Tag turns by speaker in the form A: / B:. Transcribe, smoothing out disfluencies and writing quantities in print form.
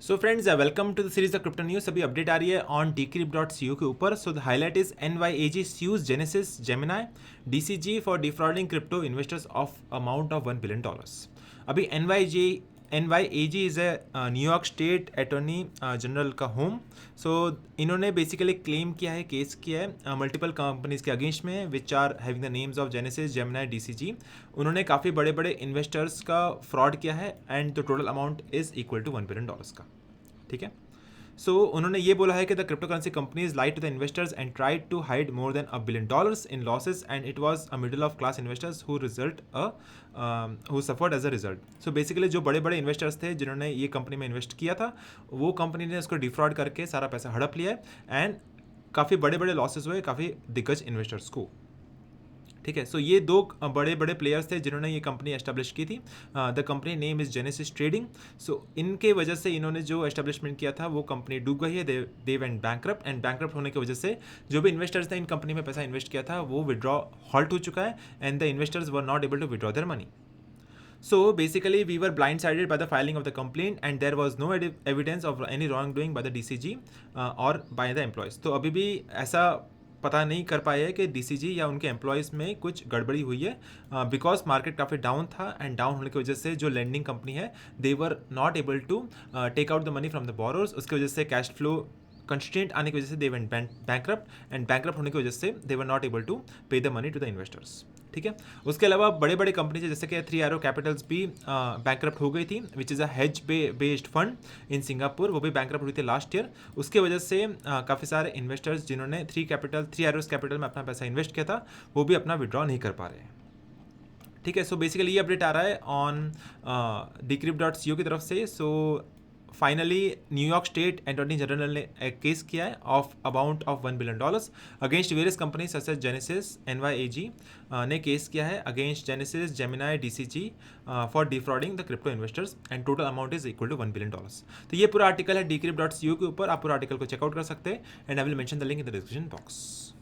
A: So friends welcome to the series of crypto news. अभी update आ रही है ऑन decrypt.co के ऊपर। So the highlight is NYAG sues Genesis Gemini DCG for defrauding crypto investors of amount of $1 billion। अभी NYAG is a New York State Attorney General का home. So इन्होंने basically claim किया है, केस किया है multiple companies के against में which are having the names of Genesis Gemini DCG। उन्होंने काफ़ी बड़े बड़े इन्वेस्टर्स का फ्रॉड किया है and the total amount is equal to $1 billion का। ठीक है। सो उन्होंने ये बोला है कि the crypto currency companies lied to the investors and tried to hide more than $1 billion in losses and it was a middle of class investors who suffered as a result. So basically जो बड़े बड़े investors थे जिन्होंने ये company में invest किया था, वो कंपनी ने उसको डिफ्रॉड करके सारा पैसा हड़प लिया है एंड काफ़ी बड़े बड़े लॉसेस हुए काफ़ी दिग्गज इन्वेस्टर्स को। ठीक है। सो ये दो बड़े बड़े प्लेयर्स थे जिन्होंने ये कंपनी एस्टेब्लिश की थी। The company name is Genesis trading. So इनके वजह से इन्होंने जो एस्टेब्लिशमेंट किया था वो कंपनी डूब गई है। दे वेंट बैंकरप्ट एंड बैंकरप्ट होने की वजह से जो भी इन्वेस्टर्स ने इन कंपनी में पैसा इन्वेस्ट किया था वो विड्रॉ हॉल्ट हो चुका है and the investors were not able to withdraw their money. So basically, we were blindsided by the filing of the complaint, and there was no evidence of any wrongdoing by the DCG or by the employees. तो अभी भी ऐसा पता नहीं कर पाए है कि DCG या उनके एम्प्लॉयज़ में कुछ गड़बड़ी हुई है, बिकॉज मार्केट काफ़ी डाउन था एंड डाउन होने की वजह से जो लेंडिंग कंपनी है they were not able to take out the money from the borrowers. उसकी वजह से कैश फ्लो कंस्ट्रेंट आने की वजह से they went bankrupt and bankrupt होने की वजह से they were not able to pay the money to the investors. ठीक है। उसके अलावा बड़े बड़े कंपनीज जैसे कि 3 Arrow कैपिटल्स भी बैंकरप्ट हो गई थी, which is a hedge based fund in Singapore. वो भी बैंकरप्ट हुई थी लास्ट ईयर। उसके वजह से काफ़ी सारे इन्वेस्टर्स जिन्होंने 3 Arrows कैपिटल में अपना पैसा इन्वेस्ट किया था वो भी अपना विड्रॉ नहीं कर पा रहे हैं। ठीक है। सो बेसिकली ये अपडेट आ रहा है ऑन decrypt.co की तरफ से। सो finally New York State Attorney General ने एक केस किया है of amount of $1 billion against various companies such as Genesis. NYAG ने केस किया है against Genesis Gemini DCG for defrauding the crypto investors and total amount is equal to $1 billion। तो ये पूरा आर्टिकल है decrypt.co के ऊपर, आप पूरा आर्टिकल को चेकआउट कर सकते हैं and I will mention the link in the description box.